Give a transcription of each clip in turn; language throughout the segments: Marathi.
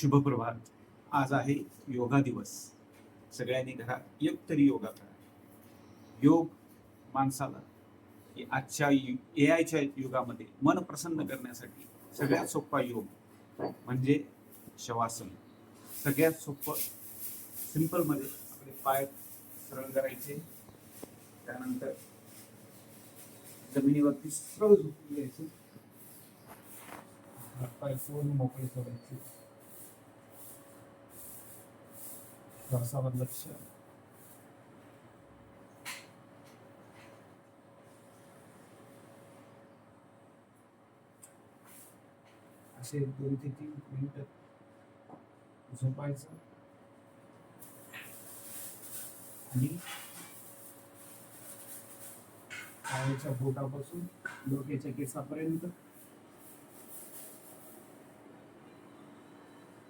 शुभप्रभात. आज आहे योगा दिवस. सगळ्यांनी घरात एक तरी योगा करा. योग माणसाला आजच्या AI च्या युगामध्ये मन प्रसन्न करण्यासाठी सगळ्यात सोपा योग म्हणजे शवासन. सगळ्यात सोपं सिंपल मध्ये आपले पाय सरळ करायचे, त्यानंतर जमिनीवरती सरळ झोपून घ्यायचे, पाय पूर्ण मोकळे सोडायचे, श्वासावर लक्ष. असे 2 ते 3 मिनिट झोपायचं आणि पायाच्या बोटापासून डोक्याच्या केसापर्यंत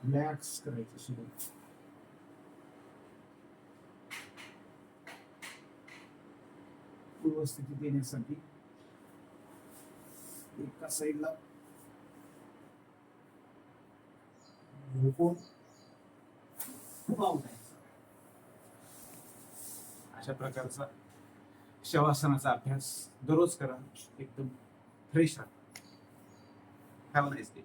रिलॅक्स करायचं सुरू. पूर्व स्थितीत येण्यासाठी एका साईडला झोपून अशा प्रकारचा शवासनाचा अभ्यास दररोज करा. एकदम फ्रेश राहा. Have a nice day.